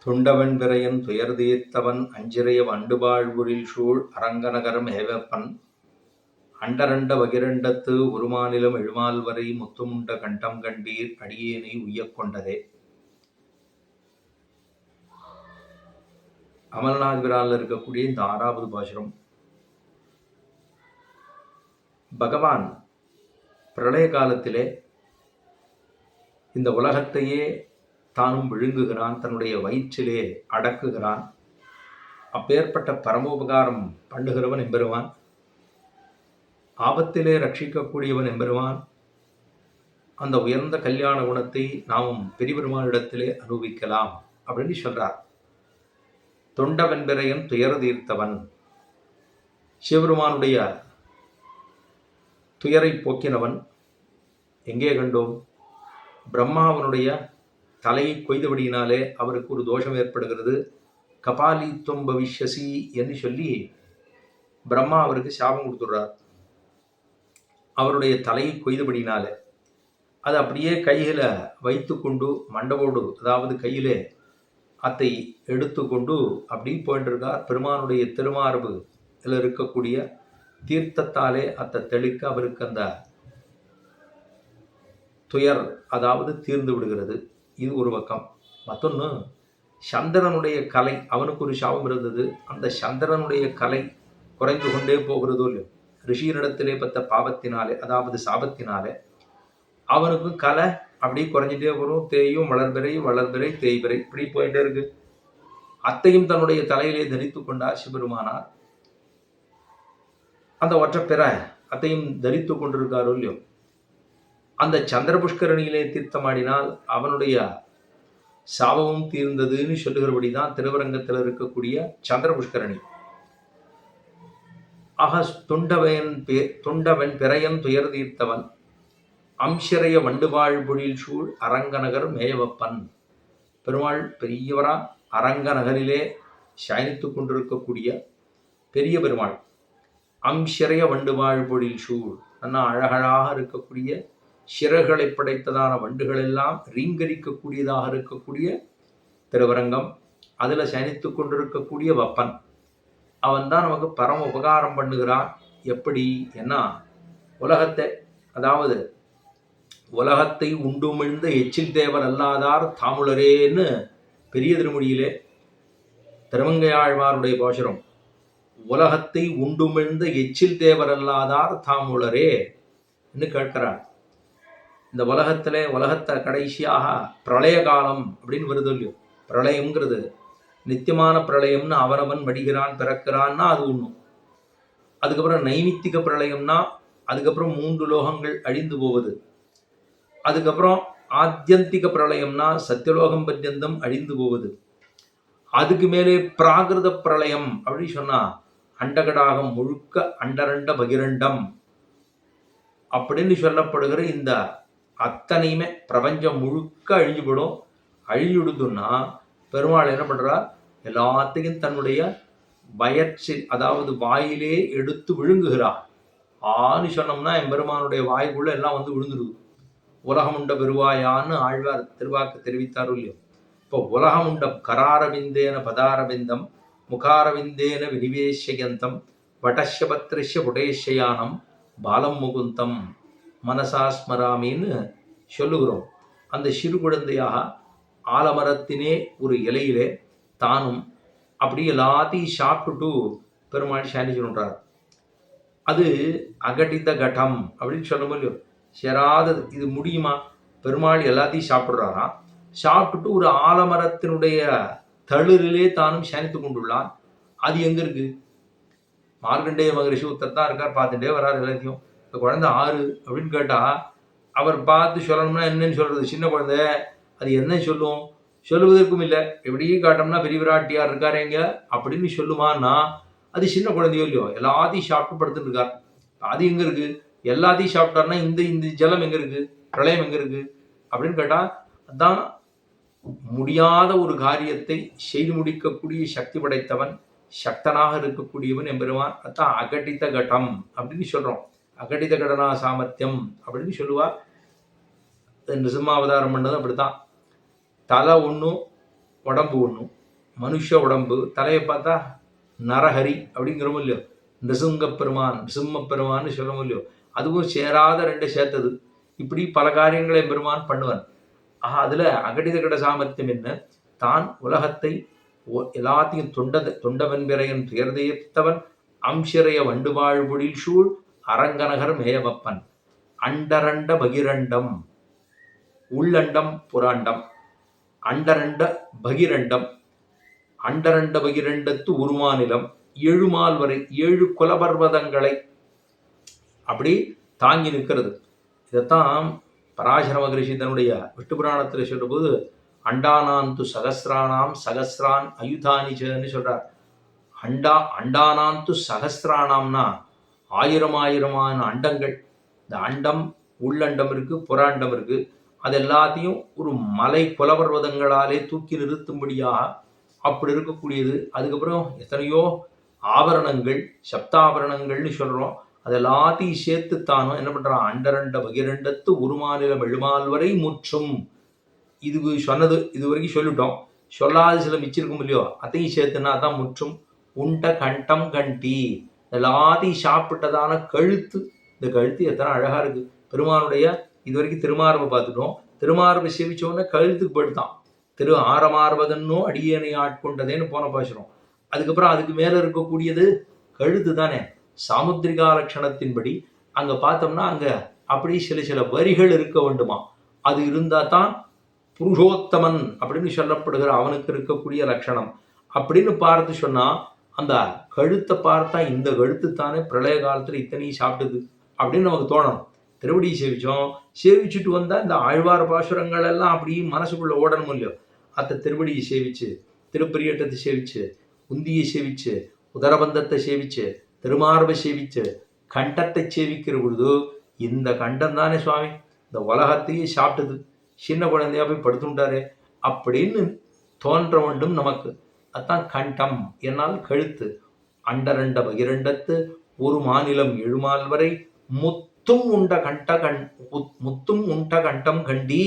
துண்டவன் விரையன் துயர்தீர்த்தவன் அஞ்சிறைய வண்டுபாழ்வுரில் சூழ் அரங்கநகரம் ஏவப்பன் அண்டரண்ட வகிரண்டத்து உருமாநிலம் எழுமால்வரை முத்துமுண்ட கண்டம் கண்டீர் அடியேனை உய்யக் கொண்டதே. அமல்நாத் விராலில் இருக்கக்கூடிய இந்த 6வது பாசுரம், பகவான் பிரளய காலத்திலே இந்த உலகத்தையே தானும் விழுங்குகிறான், தன்னுடைய வயிற்றிலே அடக்குகிறான். அப்பேற்பட்ட பரமோபகாரம் பண்ணுகிறவன் எம்பெருமான், ஆபத்திலே ரட்சிக்கக்கூடியவன் எம்பெருமான். அந்த உயர்ந்த கல்யாண குணத்தை நாமும் பெரியபெருமானிடத்திலே அனுபவிக்கலாம் அப்படின்னு சொல்றார். தொண்டவென்பெறையன் துயர தீர்த்தவன், சிவபெருமானுடைய துயரை போக்கினவன். எங்கே கண்டோம்? பிரம்மாவனுடைய தலையை கொய்தபடியினாலே அவருக்கு ஒரு தோஷம் ஏற்படுகிறது. கபாலித்வம் பவிஷ்யசி என்று சொல்லி பிரம்மா அவருக்கு சாபம் கொடுத்துடுறார். அவருடைய தலையை கொய்தபடினாலே அது அப்படியே கையில் வைத்து கொண்டு மண்டவோடு, அதாவது கையிலே அத்தை எடுத்துக்கொண்டு அப்படி போயின்றிருக்கார். பெருமானுடைய திருமார்பு இதில் இருக்கக்கூடிய தீர்த்தத்தாலே அத்தை தெளிக்க அவருக்கு அந்த துயர் அதாவது தீர்ந்து விடுகிறது. இது ஒரு பக்கம். மற்றொன்று, சந்திரனுடைய கலை, அவனுக்கு ஒரு சாபம் இருந்தது. அந்த சந்திரனுடைய கலை குறைந்து கொண்டே போகிறதோ இல்லையோ, ரிஷியனிடத்திலே பத்த பாவத்தினாலே அதாவது சாபத்தினாலே அவனுக்கும் கலை அப்படியே குறைஞ்சிட்டே வரும். தேயும் வளர்பிறை வளர்பிறை தேய்பிறை இப்படி போயிட்டே இருக்கு. அத்தையும் தன்னுடைய தலையிலே தரித்து கொண்டார் சிவபெருமானார். அந்த ஒற்றைப்பிற அத்தையும் தரித்து கொண்டிருக்காரோ இல்லையோ, அந்த சந்திர புஷ்கரணியிலே தீர்த்தமாடினால் அவனுடைய சாபமும் தீர்ந்ததுன்னு சொல்லுகிறபடி தான் திருவரங்கத்தில் இருக்கக்கூடிய சந்திர புஷ்கரணி. ஆக தொண்டவன் பிறையன் துயர் தீர்த்தவன் அம்சிறைய வண்டுபாழ்பொழில் சூழ் அரங்கநகர் மேயவப்பன். பெருமாள் பெரியவரா அரங்கநகரிலே சயனித்து கொண்டிருக்கக்கூடிய பெரிய பெருமாள். அம்சிறைய வண்டுபாழ்பொழில் சூழ், நல்லா அழகழகாக இருக்கக்கூடிய சிறகுகளை படைத்ததான வண்டுகள் எல்லாம் ரீங்கரிக்கக்கூடியதாக இருக்கக்கூடிய திருவரங்கம், அதில் சயனித்து கொண்டிருக்கக்கூடிய வப்பன். அவன் தான் நமக்கு பரம உபகாரம் பண்ணுகிறான். எப்படி என்ன? உலகத்தை, அதாவது உலகத்தை உண்டுமிழ்ந்த எச்சில் தேவர் அல்லாதார் தாமுலரேன்னு பெரிய திருமொழியிலே திருமங்கையாழ்வாருடைய பாசுரம். உலகத்தை உண்டுமிழ்ந்த எச்சில் தேவர் அல்லாதார் தாமுலரே என்று கேட்கிறார். இந்த உலகத்தை கடைசியாக பிரளய காலம் அப்படின்னு வருது இல்லையோ. பிரளயம்ங்கிறது நித்தியமான பிரளயம்னு அவரவன் வடிகிறான் பிறக்கிறான்னா அது ஒன்றும். அதுக்கப்புறம் நைமித்திக பிரளயம்னா அதுக்கப்புறம் 3 லோகங்கள் அழிந்து போவது. அதுக்கப்புறம் ஆத்தியந்திக பிரளயம்னா சத்தியலோகம் பர்யந்தம் அழிந்து போவது. அதுக்கு மேலே பிராகிருத பிரளயம் அப்படின்னு சொன்னா அண்டகடாகம் முழுக்க அண்டரண்ட பகிரண்டம் அப்படின்னு சொல்லப்படுகிற இந்த அத்தனையுமே பிரபஞ்சம் முழுக்க அழிஞ்சுபடும். அழிஞ்சுடுதுன்னா பெருமாள் என்ன பண்றார்? எல்லாத்தையும் தன்னுடைய வயற்றில் அதாவது வாயிலே எடுத்து விழுங்குகிறார். ஆன்னு சொன்னோம்னா என் பெருமானுடைய வாய்க்குள்ள எல்லாம் வந்து விழுந்துடுது. உலகமுண்ட பெருவாயான்னு ஆழ்வார் திருவாக்கு தெரிவித்தார் இல்லையோ. இப்போ உலகமுண்ட கராரவிந்தேன பதாரவிந்தம் முகாரவிந்தேன வினிவேஷயந்தம் வடஷபத்ரிஷ புடேஷயானம் பாலம் முகுந்தம் மனசாஸ்மராமின்னு சொல்லுகிறோம். அந்த சிறு குழந்தையாக ஆலமரத்தினே ஒரு இலையிலே தானும் அப்படி எல்லாத்தையும் சாப்பிட்டுட்டு பெருமாள் சாணிச்சுன்றார். அது அகடித கட்டம் அப்படின்னு சொல்ல முடியும். சேராதது. இது முடியுமா? பெருமாள் எல்லாத்தையும் சாப்பிட்றாராம். சாப்பிட்டுட்டு ஒரு ஆலமரத்தினுடைய தளிரிலே தானும் சாணித்து கொண்டுள்ளான். அது எங்க இருக்கு? மார்கண்டேய மகரிஷி ஒருத்தர் தான் இருக்கார், பார்த்துட்டே வரார் எல்லாத்தையும். இந்த குழந்தை ஆறு அப்படின்னு கேட்டா அவர் பார்த்து சொல்லணும்னா என்னன்னு சொல்றது? சின்ன குழந்தை அது என்ன சொல்லும்? சொல்லுவதற்கும் இல்லை. எப்படியும் காட்டோம்னா பெரிய விராட்டியார் இருக்காருங்க அப்படின்னு சொல்லுமான்னா அது சின்ன குழந்தையோ இல்லையோ, எல்லாத்தையும் சாப்பிட்டு படுத்துட்டு இருக்கார். அது எங்க இருக்கு? எல்லாத்தையும் சாப்பிட்டாருன்னா இந்த ஜலம் எங்க இருக்கு? பிரளயம் எங்க இருக்கு அப்படின்னு கேட்டா அதான் முடியாத ஒரு காரியத்தை செய்து முடிக்கக்கூடிய சக்தி படைத்தவன், சக்தனாக இருக்கக்கூடியவன் எம்பெருமான். அதான் அகடித கட்டம் அப்படின்னு சொல்றோம். அகடித கடனா சாமர்த்தியம் அப்படின்னு சொல்லுவார். நிருசிம்மாவதாரம் பண்ணது அப்படித்தான். தலை ஒன்றும் உடம்பு ஒன்றும், மனுஷ உடம்பு, தலையை பார்த்தா நரஹரி அப்படிங்கிறோமோ இல்லையோ, நிருசிம்ம பெருமான்னு சொல்லவும் இல்லையோ, அதுவும் சேராத ரெண்டு சேர்த்தது. இப்படி பல காரியங்களை பெருமான் பண்ணுவான். அதுல அகடித கட சாமர்த்தியம் என்ன? தான் உலகத்தை எல்லாத்தையும் தொண்டவன் பிறையன் துயர்தீர்த்தவன் அம்சிறைய வண்டு வாழ்பொழில் சூழ் அரங்கநகர் மேயவப்பன் அண்டரண்ட பகிரண்டம், உள்ளண்டம் புராண்டம், அண்டரண்ட பகிரண்டம், அண்டரண்ட பகிரண்டத்து உருமாநிலம், 7 மால் வரை 7 குலபர்வதங்களை அப்படி தாங்கி நிற்கிறது. இதைத்தான் பராசர மகரிஷி தன்னுடைய விஷ்ணு புராணத்தில் சொல்லும்போது அண்டானாந்து சகசிரானாம் சகசிரான் அயுதானிச்சன்னு சொல்றார். அண்டானாந்து சகசிரானாம்னா 1000 அண்டங்கள். இந்த அண்டம் உள்ளண்டம் இருக்கு, புறாண்டம் இருக்கு. அது எல்லாத்தையும் ஒரு மலை புலபர்வதங்களாலே தூக்கி நிறுத்தும்படியாக அப்படி இருக்கக்கூடியது. அதுக்கப்புறம் எத்தனையோ ஆபரணங்கள், சப்தாபரணங்கள்னு சொல்றோம். அது எல்லாத்தையும் சேர்த்துத்தானும் என்ன பண்றான்? அண்டரண்ட பகிரண்டத்து உருமாநிலம் 7 மால் வரை முற்றும். இது சொன்னது இது வரைக்கும் சொல்லிட்டோம். சொல்லாத சில மிச்சிருக்கும் இல்லையோ, அதையும் சேர்த்துனா தான் முற்றும். உண்ட கண்டம் கண்டி, எல்லாத்தையும் சாப்பிட்டதான கழுத்து. இந்த கழுத்து எத்தனை அழகா இருக்கு. பெருமானுடைய இது வரைக்கும் திருமார்பை பார்த்துட்டோம். திருமார்பை சேவிச்சோன்னே கழுத்துக்கு போயிடுதான். திரு ஆரமார்வதன்னோ அடியேனை ஆட்கொண்டதேன்னு போன பாசுறோம். அதுக்கப்புறம் அதுக்கு மேல இருக்கக்கூடியது கழுத்து தானே. சாமுத்திரிகா லட்சணத்தின்படி அங்க பார்த்தோம்னா அங்க அப்படி சில வரிகள் இருக்க வேண்டுமா. அது இருந்தா தான் புருஷோத்தமன் அப்படின்னு சொல்லப்படுகிற அவனுக்கு இருக்கக்கூடிய லட்சணம். அப்படின்னு பார்த்து சொன்னா அந்த கழுத்தை பார்த்தா இந்த கழுத்து தானே பிரளய காலத்துல இத்தனையும் சாப்பிடுது அப்படின்னு நமக்கு தோணும். திருவடியை சேவிச்சோம், சேவிச்சுட்டு வந்தா இந்த ஆழ்வார் பாசுரங்கள் எல்லாம் அப்படி மனசுக்குள்ள ஓடணும் இல்லையோ. அத்த திருவடியை சேவிச்சு, திருப்பரியட்டத்தை சேவிச்சு, உந்தியை சேவிச்சு, உதரபந்தத்தை சேவிச்சு, திருமார்பை சேவிச்சு, கண்டத்தை சேவிக்கிற பொழுது இந்த கண்டம் தானே சுவாமி இந்த உலகத்தையே சாப்பிட்டது, சின்ன குழந்தையா போய் படுத்துட்டாரே அப்படின்னு தோன்ற வேண்டும் நமக்கு. அதான் கண்டம் என்னால் கழுத்து. அண்டரண்ட பகிரண்டத்து ஒரு மாநிலம் 7 மால் வரை முத்தும் உண்ட கண்டம் கண்டி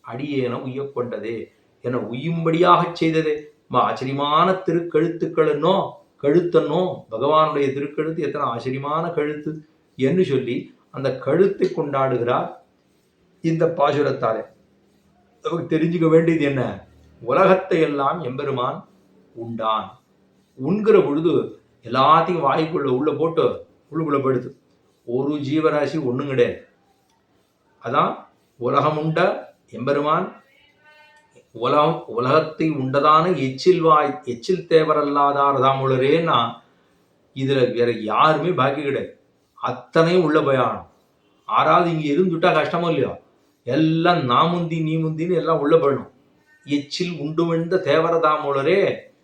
அடியேன உய்ய கொண்டதே என உய்யும்படியாக செய்ததே. ஆச்சரியமான திருக்கழுத்துக்கள் என்னோ, கழுத்தன்னோ பகவானுடைய திருக்கழுத்து எத்தனை ஆச்சரியமான கழுத்து என்று சொல்லி அந்த கழுத்தை கொண்டாடுகிறார் இந்த பாசுரத்தாலே. நமக்கு தெரிஞ்சுக்க வேண்டியது என்ன? உலகத்தை எல்லாம் எம்பெருமான் உண்டான். உண்கிற பொழுது எல்லாத்தையும் வாய்க்குள்ள உள்ள போட்டு உள்ளுக்குள்ள படுத்து ஒரு ஜீவராசி ஒண்ணும் கிடையாது. அதான் உலகம் உண்ட எம்பெருமான். உலகத்தை உண்டதான எச்சில் தேவரல்லாதார் தாமுளரேன்னா இதுல வேற யாருமே பாக்கி கிடையாது. அத்தனையும் உள்ள போயானும். ஆறாவது இங்க இருந்துட்டா கஷ்டமோ இல்லையோ, எல்லாம் நான் முந்தி நீ முந்தின்னு எல்லாம் உள்ள போயிடும். எச்சில் உண்டு விழுந்த தேவரதாமுளரே,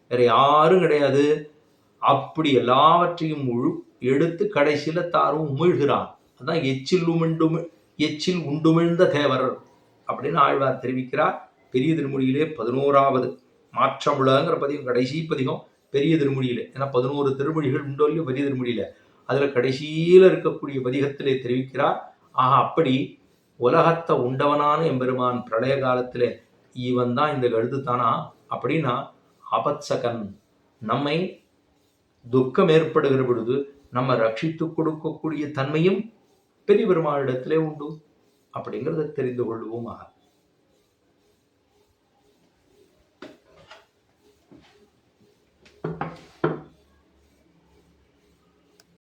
வேற யாரும் கிடையாது. அப்படி எல்லாவற்றையும் எடுத்து கடைசியில தாரும் உமிழ்கிறான். அதான் எச்சில் உண்டுமிழ்ந்த தேவர் அப்படின்னு ஆழ்வார் தெரிவிக்கிறார். பெரிய திருமொழியிலே 11வது மாற்றமுள்ளங்கிற பதிகம், கடைசி பதிகம் பெரிய திருமொழியிலே. ஏன்னா 11 திருமொழிகள் உண்டோ இல்லையோ பெரிய திருமொழியில, அதுல கடைசியில இருக்கக்கூடிய பதிகத்திலே தெரிவிக்கிறார். அப்படி உலகத்தை உண்டவனான எம்பெருமான் பிரளய காலத்திலே இவன் தான் இந்த கழுத்து தானா அப்படின்னா ஆபத்சகன். நம்மை துக்கம் ஏற்படுகிற பொழுது நம்ம ரட்சித்து கொடுக்கக்கூடிய தன்மையும் பெரிய பெருமாளிடத்திலே உண்டு அப்படிங்கிறத தெரிந்து கொள்வோமாக.